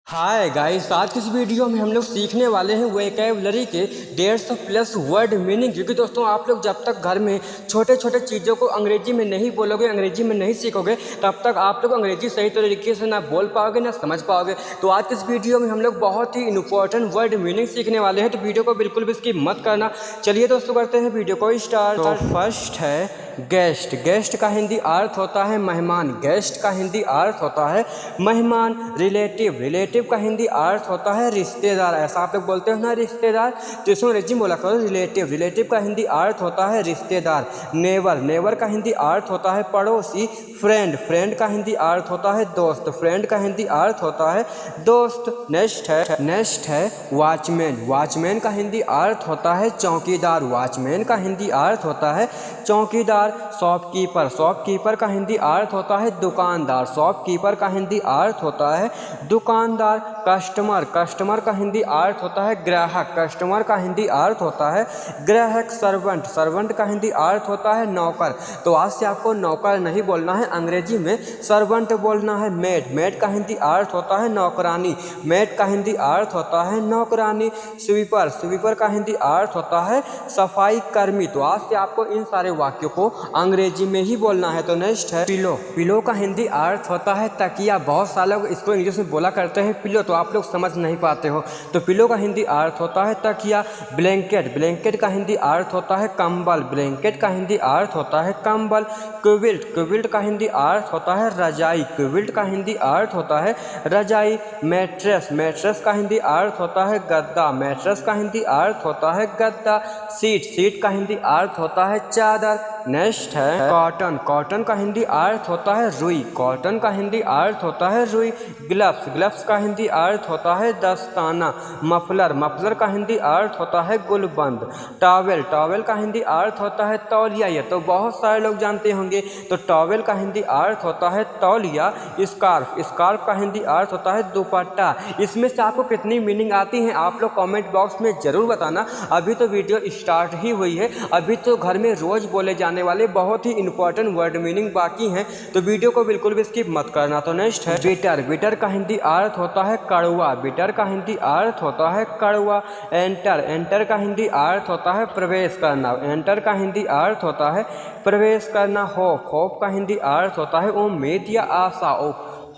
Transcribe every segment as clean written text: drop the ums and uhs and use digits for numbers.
Hi guys, आज की इस वीडियो में हम लोग सीखने वाले हैं वोकैबुलरी के 150 प्लस वर्ड मीनिंग। क्योंकि दोस्तों आप लोग जब तक घर में छोटे छोटे चीज़ों को अंग्रेजी में नहीं बोलोगे, अंग्रेजी में नहीं सीखोगे, तब तक आप लोग अंग्रेजी सही तरीके से ना बोल पाओगे ना समझ पाओगे। तो आज की इस वीडियो में हम लोग बहुत ही इंपॉर्टेंट वर्ड मीनिंग सीखने वाले हैं, तो वीडियो को बिल्कुल भी स्किप मत करना। चलिए दोस्तों करते हैं वीडियो को स्टार्ट। तो फर्स्ट है गेस्ट। गेस्ट का हिंदी अर्थ होता है मेहमान। गेस्ट का हिंदी अर्थ होता है मेहमान। रिलेटिव। रिलेटिव का हिंदी अर्थ होता है रिश्तेदार। ऐसा आप लोग बोलते हो ना रिश्तेदार, तो इसमें अंग्रेजी बोला करो रिलेटिव। रिलेटिव का हिंदी अर्थ होता है रिश्तेदार। नेवर। नेवर का हिंदी अर्थ होता है पड़ोसी। फ्रेंड। फ्रेंड का हिंदी अर्थ होता है दोस्त। फ्रेंड का हिंदी अर्थ होता है दोस्त। नेक्स्ट है वॉचमैन। वॉचमैन का हिंदी अर्थ होता है चौकीदार। वॉचमैन का हिंदी अर्थ होता है चौकीदार। शॉपकीपर। शॉपकीपर का हिंदी अर्थ होता है दुकानदार। शॉपकीपर का हिंदी अर्थ होता है दुकानदार। कस्टमर। कस्टमर का हिंदी अर्थ होता है ग्राहक। कस्टमर का हिंदी अर्थ होता है ग्राहक। सर्वेंट। सर्वेंट का हिंदी अर्थ होता है नौकर। तो आज से आपको नौकर नहीं बोलना है, अंग्रेजी में सर्वेंट बोलना है। मेड। मेड का हिंदी अर्थ होता है नौकरानी। मेड का हिंदी अर्थ होता है नौकरानी। स्वीपर। स्वीपर का हिंदी अर्थ होता है सफाई कर्मी। तो आज से आपको इन सारे वाक्यों को अंग्रेजी में ही बोलना है। तो नेक्स्ट है पिलो। पिलो का हिंदी अर्थ होता है तकिया। बहुत सारे लोग इसको इंग्लिश में बोला करते हैं पिलो, तो आप लोग समझ नहीं पाते हो। तो पिलो का हिंदी अर्थ होता है तकिया। ब्लैंकेट। ब्लैंकेट का हिंदी अर्थ होता है कंबल। ब्लैंकेट का हिंदी अर्थ होता है कंबल। क्विल्ट। क्विल्ट का हिंदी अर्थ होता है रजाई। क्विल्ट का हिंदी अर्थ होता है रजाई। मैट्रेस। मैट्रेस का हिंदी अर्थ होता है गद्दा। मैट्रेस का हिंदी अर्थ होता है गद्दा। सीट। सीट का हिंदी अर्थ होता है चादर। नेक्स्ट है कॉटन। कॉटन का हिंदी अर्थ होता है रुई। कॉटन का हिंदी अर्थ होता है रुई। ग्लव्स। ग्लव्स का हिंदी अर्थ होता है दस्ताना। मफलर। मफलर का हिंदी अर्थ होता है गुलबंद। टॉवेल। टॉवेल का हिंदी अर्थ होता है तौलिया। ये तो बहुत सारे लोग जानते होंगे। तो टॉवेल का हिंदी अर्थ होता है तौलिया। स्कार्फ। स्कार्फ का हिंदी अर्थ होता है दुपट्टा। इसमें से आपको कितनी मीनिंग आती हैं आप लोग कमेंट बॉक्स में ज़रूर बताना। अभी तो वीडियो स्टार्ट ही हुई है, अभी तो घर में रोज़ बोले जाने वाले बहुत ही इंपॉर्टेंट वर्ड मीनिंग बाकी हैं, तो वीडियो को बिल्कुल भी स्किप मत करना। तो नेक्स्ट है बिटर। बिटर का हिंदी अर्थ होता है कड़वा। बिटर का हिंदी अर्थ होता है कड़वा। एंटर। एंटर का हिंदी अर्थ होता है प्रवेश करना। एंटर का हिंदी अर्थ होता है प्रवेश करना। होप। होप का हिंदी अर्थ होता है उम्मीद या आशा।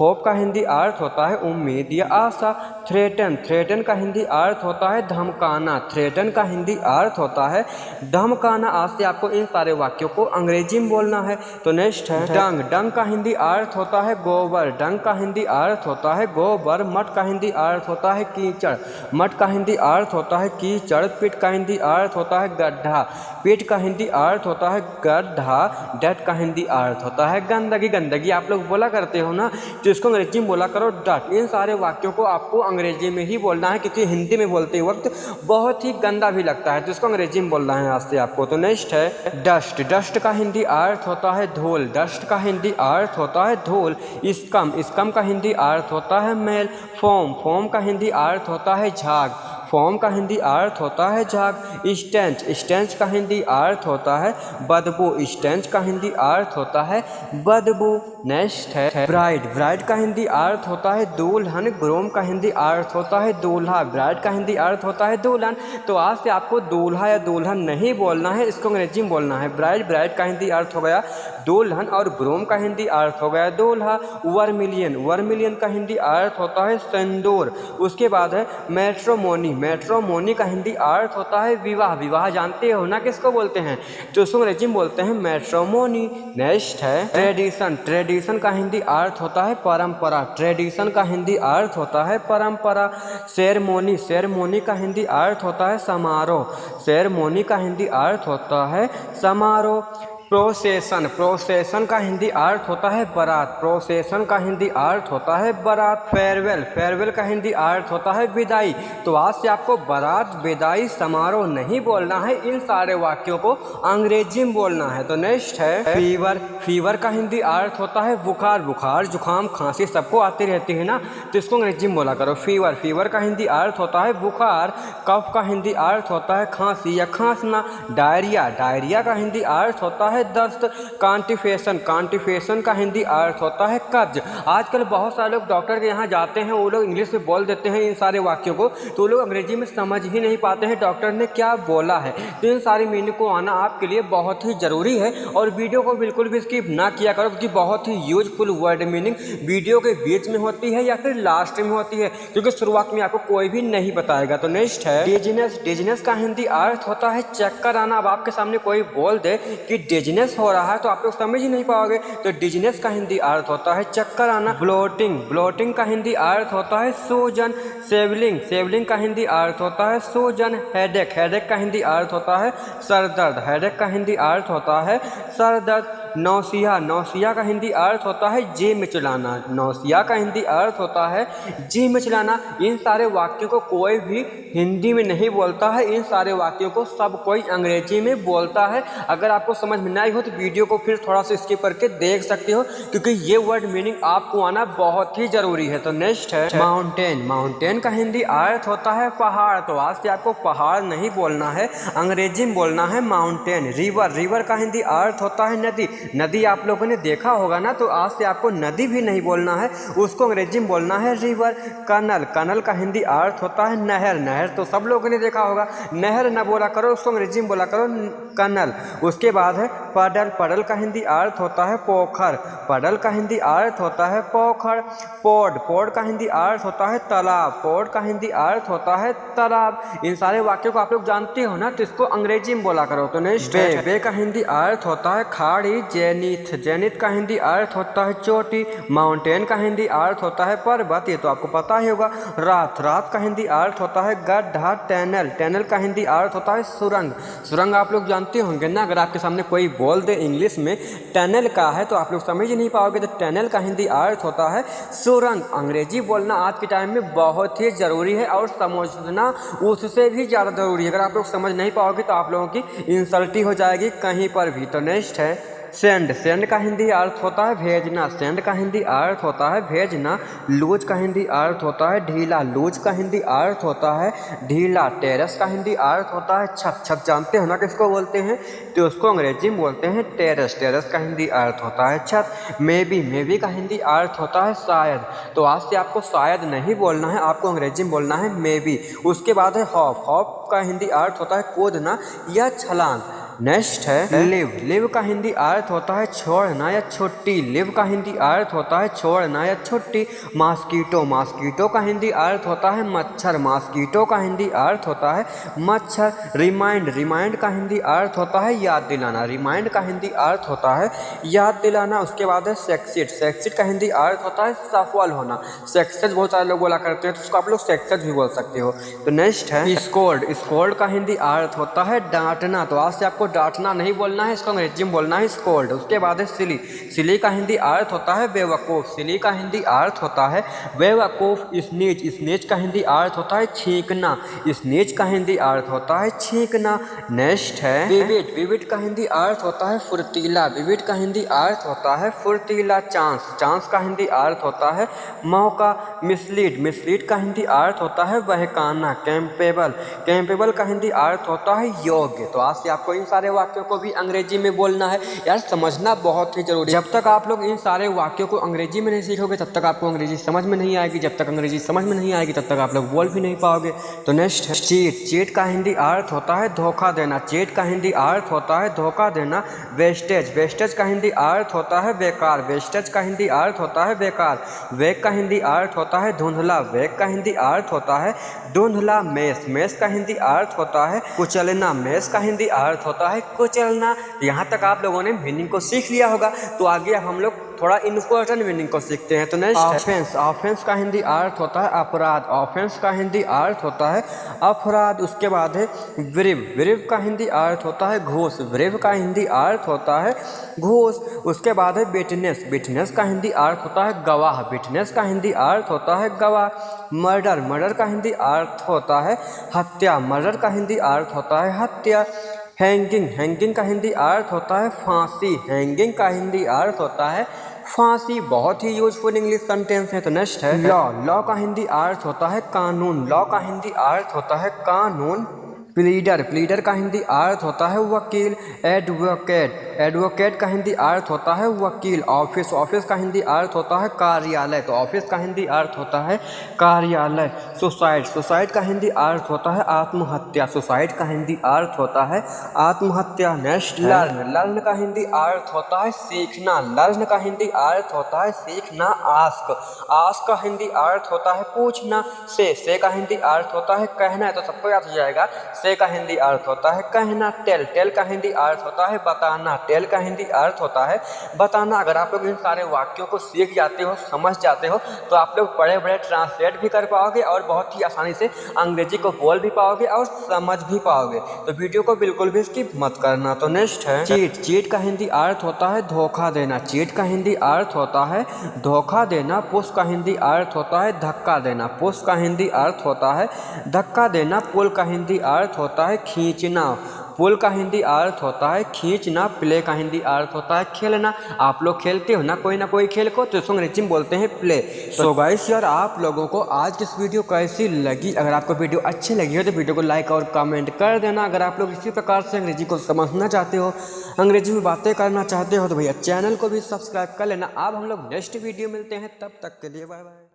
होप का हिंदी अर्थ होता है उम्मीद या आशा। थ्रेटन। थ्रेटन का हिंदी अर्थ होता है धमकाना। थ्रेटन का हिंदी अर्थ होता है धमकाना। आज से आपको इन सारे वाक्यों को अंग्रेजी में बोलना है। तो नेक्स्ट है डंग। डंग का हिंदी अर्थ होता है गोबर। डंग का हिंदी अर्थ होता है गोबर। मट का हिंदी अर्थ होता है कीचड़। मट का हिंदी अर्थ होता है कीचड़। पिट का हिंदी अर्थ होता है गड्ढा। पिट का हिंदी अर्थ होता है गड्ढा। डट का हिंदी अर्थ होता है गंदगी। गंदगी आप लोग बोला करते हो ना, तो इसको अंग्रेजी में बोला करो डट। इन सारे वाक्यों को आपको अंग्रेजी में ही बोलना है, क्योंकि हिंदी में बोलते वक्त बहुत ही गंदा भी लगता है, तो इसको अंग्रेजी में बोलना है आज से आपको। तो नेक्स्ट है डस्ट। डस्ट का हिंदी अर्थ होता है धूल। डस्ट का हिंदी अर्थ होता है धूल। स्कम। स्कम का हिंदी अर्थ होता है मैल। फोम। फोम का हिंदी अर्थ होता है झाग। फॉर्म का हिंदी अर्थ होता है झाग। स्टेंच। स्टेंच का हिंदी अर्थ होता है बदबू। स्टेंच का हिंदी अर्थ होता है बदबू। नेक्स्ट है ब्राइड। ब्राइड का हिंदी अर्थ होता है दुल्हन। ग्रूम का हिंदी अर्थ होता है दूल्हा। ब्राइड का हिंदी अर्थ होता है दुल्हन। तो आज से आपको दूल्हा या दुल्हन नहीं बोलना है, इसको अंग्रेजी में बोलना है ब्राइड। ब्राइड का हिंदी अर्थ हो गया दुल्हन, और ग्रूम का हिंदी अर्थ हो गया दूल्हा। वर्मिलियन। वर्मिलियन का हिंदी अर्थ होता है सिंदूर। उसके बाद है मैट्रोमोनी। मैट्रोमोनी का हिंदी अर्थ होता है विवाह। विवाह जानते हो ना किसको बोलते हैं, तो उसको अंग्रेजी में बोलते हैं मैट्रोमोनी। नेक्स्ट है ट्रेडिशन। ट्रेडिशन का हिंदी अर्थ होता है परंपरा। ट्रेडिशन का हिंदी अर्थ होता है परंपरा। सेरेमोनी। सेरेमोनी का हिंदी अर्थ होता है समारोह। सेरेमोनी का हिंदी अर्थ होता है समारोह। प्रोसेशन। प्रोसेशन का हिंदी अर्थ होता है बारात। प्रोसेशन का हिंदी अर्थ होता है बारात। फेयरवेल। फेयरवेल का हिंदी अर्थ होता है विदाई। तो आज से आपको बारात, विदाई, समारोह नहीं बोलना है, इन सारे वाक्यों को अंग्रेजी में बोलना है। तो नेक्स्ट है फीवर। फीवर का हिंदी अर्थ होता है बुखार। बुखार, जुकाम, खांसी सबको आती रहती है ना, तो इसको अंग्रेजी में बोला करो फीवर। फीवर का हिंदी अर्थ होता है बुखार। कफ का हिंदी अर्थ होता है खांसी या खांसना। डायरिया। डायरिया का हिंदी अर्थ होता है है दस्त। कॉन्स्टिपेशन, कॉन्स्टिपेशन का हिंदी अर्थ होता है कब्ज। आजकल बहुत सारे लोग डॉक्टर के यहाँ जाते हैं, वो लोग इंग्लिश में बोल देते हैं इन सारे वाक्यों को, तो वो लोग अंग्रेजी में समझ ही नहीं पाते हैं डॉक्टर ने क्या बोला है। तो इन सारी मीनिंग को आना आपके लिए बहुत ही ज़रूरी है और वीडियो को बिल्कुल भी स्किप ना किया करो, क्योंकि बहुत ही यूजफुल वर्ड मीनिंग वीडियो के बीच में होती है या फिर लास्ट में होती है, क्योंकि शुरुआत में आपको कोई भी नहीं बताएगा। तो नेक्स्ट है डिजीनेस। डिजीनेस का हिंदी अर्थ होता है चक्कर आना। अब आपके सामने कोई बोल दे कि डिजीनेस हो रहा है तो आप लोग समझ ही नहीं पाओगे, तो डिजीनेस का हिंदी अर्थ होता है चक्कर आना। ब्लोटिंग। ब्लोटिंग का हिंदी अर्थ होता है सूजन। सेवलिंग। सेवलिंग का हिंदी अर्थ होता है सूजन। हेडेक। हेडेक का हिंदी अर्थ होता है सरदर्द। हेडेक का हिंदी अर्थ होता है सरदर्द। नौसिया। नौसिया का हिंदी अर्थ होता है जी मिचलाना। नौसिया का हिंदी अर्थ होता है जी मिचलाना। इन सारे वाक्यों को कोई भी हिंदी में नहीं बोलता है, इन सारे वाक्यों को सब कोई अंग्रेजी में बोलता है। अगर आपको समझ में नहीं हो तो वीडियो को फिर थोड़ा सा स्किप करके देख सकते हो, क्योंकि ये वर्ड मीनिंग आपको आना बहुत ही जरूरी है। तो नेक्स्ट है माउंटेन। माउंटेन का हिंदी अर्थ होता है पहाड़। तो आज से आपको पहाड़ नहीं बोलना है, अंग्रेजी में बोलना है माउंटेन। रिवर। रिवर का हिंदी अर्थ होता है नदी। नदी आप लोगों ने देखा होगा ना, तो आज से आपको नदी भी नहीं बोलना है, उसको अंग्रेजी में बोलना है रिवर। कनल। कनल का हिंदी अर्थ होता है नहर। नहर तो सब लोगों ने देखा होगा, नहर ना बोला करो, उसको अंग्रेजी में बोला करो कनल। उसके बाद है पडल। पडल का हिंदी अर्थ होता है पोखर। पडल का हिंदी अर्थ होता है पोखर। पोड। पोड का हिंदी अर्थ होता है तालाब। पोड का हिंदी अर्थ होता है तालाब। इन सारे वाक्यों को आप लोग जानते हो ना, तो इसको अंग्रेजी में बोला करो। तो नेक्स्ट बे। बे का हिंदी अर्थ होता है खाड़ी। जेनिथ। जेनिथ का हिंदी अर्थ होता है चोटी। माउंटेन का हिंदी अर्थ होता है पर्वत, ये तो आपको पता ही होगा। रात। रात का हिंदी अर्थ होता है गड्ढा। टनल। टनल का हिंदी अर्थ होता है सुरंग। सुरंग आप लोग जानते होंगे ना, अगर आपके सामने कोई बोल दे इंग्लिश में टनल का है तो आप लोग समझ ही नहीं पाओगे, तो टनल का हिंदी अर्थ होता है सुरंग। अंग्रेजी बोलना आज के टाइम में बहुत ही ज़रूरी है और समझना उससे भी ज़्यादा ज़रूरी है। अगर आप लोग समझ नहीं पाओगे तो आप लोगों की इंसल्टी हो जाएगी कहीं पर भी। तो नेक्स्ट है सेंड। सेंड का हिंदी अर्थ होता है भेजना। सेंड का हिंदी अर्थ होता है भेजना। लूज का हिंदी अर्थ होता है ढीला। लूज का हिंदी अर्थ होता है ढीला। टेरेस का हिंदी अर्थ होता है छत। छत जानते हो ना किसको बोलते हैं, तो उसको अंग्रेजी में बोलते हैं टेरेस। टेरेस का हिंदी अर्थ होता है छत। May be. मे बी का हिंदी अर्थ होता है शायद। तो आज से आपको शायद नहीं बोलना है, आपको अंग्रेजी में बोलना है मे बी। उसके बाद है हॉप। हॉप का हिंदी अर्थ होता है कूदना या छलांग। नेक्स्ट है लिव। लिव का हिंदी अर्थ होता है छोड़ना या छुट्टी। लिव का हिंदी अर्थ होता है छोड़ना या छुट्टी। मॉस्कीटो। मॉस्कीटो का हिंदी अर्थ होता है मच्छर। मॉस्कीटो का हिंदी अर्थ होता है मच्छर। रिमाइंड। रिमाइंड का हिंदी अर्थ होता है याद दिलाना। रिमाइंड का हिंदी अर्थ होता है याद दिलाना। उसके बाद है सक्सीड। सक्सीड का हिंदी अर्थ होता है सफल होना। सक्सेस बहुत सारे लोग बोला करते हैं, तो उसको आप लोग सक्सेस भी बोल सकते हो। तो नेक्स्ट है स्कोल्ड। स्कोल्ड का हिंदी अर्थ होता है डांटना। तो आज से आपको डांटना नहीं बोलना है, इसको अंग्रेजी में बोलना है स्कोल्ड। उसके बाद है सिली। सिली का हिंदी अर्थ होता है बेवकूफ़। सिली का हिंदी अर्थ होता है बेवकूफ़। स्नीज। स्नीज का हिंदी अर्थ होता है छींकना। स्नीज का हिंदी अर्थ होता है छींकना। नेक्स्ट है विविड। विविड का हिंदी अर्थ होता है फुर्तीला। विविड का हिंदी अर्थ होता है फुर्तीला। चांस। चांस का हिंदी अर्थ होता है मौका। मिसलीड। मिसलीड का हिंदी अर्थ होता है बहकाना। कैंपेबल। कैंपेबल का हिंदी अर्थ होता है योग्य। तो आज से आपको इन सारे वाक्यों को भी अंग्रेजी में बोलना है यार, समझना बहुत ही जरूरी है। जब तक आप लोग इन सारे वाक्यों को अंग्रेजी में नहीं सीखोगे तब तक आपको अंग्रेजी समझ में नहीं आएगी। जब तक अंग्रेजी समझ में नहीं आएगी तब तक आप लोग बोल भी नहीं पाओगे। तो नेक्स्ट है चीट। चीट का हिंदी अर्थ होता है धोखा देना। चीट का हिंदी अर्थ होता है धोखा देना। वेस्टेज। वेस्टेज का हिंदी अर्थ होता है बेकार। वेस्टेज का हिंदी अर्थ होता है बेकार। वेग का हिंदी अर्थ होता है धुंधला। वेग का हिंदी अर्थ होता है धुंधला। मेस। मेस का हिंदी अर्थ होता है कुचलना। मेस का हिंदी अर्थ होता है कुचलना। यहाँ तक आप लोगों ने मीनिंग को सीख लिया होगा, तो आगे हम लोग थोड़ा इम्पोर्टेंट मीनिंग को सीखते हैं। तो नेक्स्ट ऑफेंस। ऑफेंस का हिंदी अर्थ होता है अपराध। ऑफेंस का हिंदी अर्थ होता है अपराध। उसके बाद है विरिव। विरिव का हिंदी अर्थ होता है घूस। विरिव का हिंदी अर्थ होता है घूस। उसके बाद है विटनेस। विटनेस का हिंदी अर्थ होता है गवाह। विटनेस का हिंदी अर्थ होता है गवाह। मर्डर। मर्डर का हिंदी अर्थ होता है हत्या। मर्डर का हिंदी अर्थ होता है हत्या। हैंगिंग। हैंगिंग का हिंदी अर्थ होता है फांसी। हैंगिंग का हिंदी अर्थ होता है फांसी। बहुत ही यूजफुल इंग्लिश सेंटेंस है। तो नेक्स्ट है लॉ। लॉ का हिंदी अर्थ होता है कानून। लॉ का हिंदी अर्थ होता है कानून। प्लीडर, प्लीडर का हिंदी अर्थ होता है वकील। एडवोकेट, एडवोकेट का हिंदी अर्थ होता है वकील। ऑफिस, ऑफिस का हिंदी अर्थ होता है कार्यालय, तो ऑफिस का हिंदी अर्थ होता है कार्यालय। सुसाइड, सुसाइड का हिंदी अर्थ होता है आत्महत्या, सुसाइड का हिंदी अर्थ होता है आत्महत्या। नेक्स्ट, लर्न, लर्न का हिंदी अर्थ होता है सीखना, लर्न का हिंदी अर्थ होता है सीखना। आस्क, आस्क का हिंदी अर्थ होता है पूछना। से का हिंदी अर्थ होता है कहना है, तो सबको याद हो जाएगा। से का हिंदी अर्थ होता है कहना। टेल, टेल का हिंदी अर्थ होता है बताना, टेल का हिंदी अर्थ होता है बताना। अगर आप लोग इन सारे वाक्यों को सीख जाते हो, समझ जाते हो, तो आप लोग बड़े बड़े ट्रांसलेट भी कर पाओगे और बहुत ही आसानी से अंग्रेजी को बोल भी पाओगे और समझ भी पाओगे। तो वीडियो को बिल्कुल भी स्किप मत करना। तो नेक्स्ट है चीट, चीट का हिंदी अर्थ होता है धोखा देना, चीट का हिंदी अर्थ होता है धोखा देना। पुश का हिंदी अर्थ होता है धक्का देना, पुश का हिंदी अर्थ होता है धक्का देना। पुल का हिंदी अर्थ होता है खींचना, पुल का हिंदी अर्थ होता है खींचना। प्ले का हिंदी अर्थ होता है खेलना। आप लोग खेलते हो ना कोई खेल को, तो इसको अंग्रेजी में बोलते हैं प्ले। सो गाइस यार, आप लोगों को आज की इस वीडियो कैसी लगी? अगर आपको वीडियो अच्छी लगी हो तो वीडियो को लाइक और कमेंट कर देना। अगर आप लोग इसी प्रकार से अंग्रेजी को समझना चाहते हो, अंग्रेजी में बातें करना चाहते हो, तो भैया चैनल को भी सब्सक्राइब कर लेना। अब हम लोग नेक्स्ट वीडियो मिलते हैं, तब तक के लिए बाय बाय।